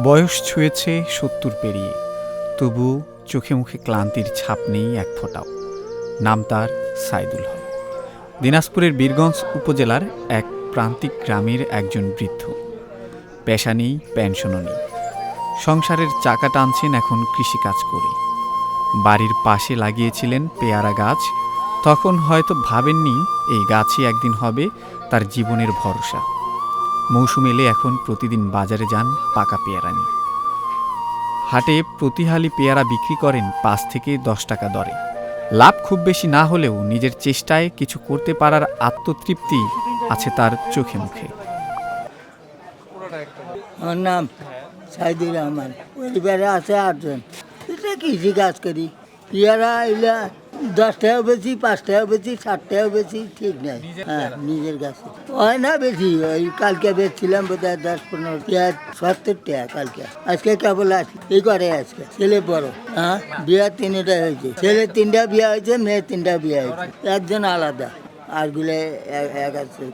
বয়স ছুঁয়েছে ৭০ পেরিয়ে, তবু চোখে মুখে ক্লান্তির ছাপ নেই এক ফোঁটাও। নাম তার সাইদুল হক, দিনাজপুরের বীরগঞ্জ উপজেলার এক প্রান্তিক গ্রামের একজন বৃদ্ধ। পেশা নেই, পেনশনও নেই, সংসারের চাকা টানছেন এখন কৃষিকাজ করে। বাড়ির পাশে লাগিয়েছিলেন পেয়ারা গাছ, তখন হয়তো ভাবেননি এই গাছই একদিন হবে তার জীবনের ভরসা। মৌসুম এলে এখন প্রতিদিন বাজারে যান পাকা পেয়ারা নিয়ে। হাটে প্রতিহালি পেয়ারা বিক্রি করেন ৫ থেকে ১০ টাকা দরে। লাভ খুব বেশি না হলেও নিজের চেষ্টায় কিছু করতে পারার আত্মতৃপ্তি আছে তার চোখে মুখে। আমার নাম সাইদুর রহমান, পরিবারে আছে ৮ জন। এটা কৃষি কাজ করি। পেয়ারা এলা ১০ টাকাও বেশি, ৫ টাকাও বেশি, ৬০ টাকাও বেশি, ঠিক নাই। হ্যাঁ, নিজের কাছে হয় না বেশি। ওই কালকে বেচছিলাম বোধহয় ১০-১৫ টাকা, ৭০ টাকা কালকে। আজকে কেবল আসি এই করে। আজকে ছেলে বড়, হ্যাঁ, বিয়া ৩টা হয়েছে। ছেলে ৩টা বিয়া হয়েছে, মেয়ে ৩টা বিয়া হয়েছে। একজন আলাদা, আরগুলো এক আছে।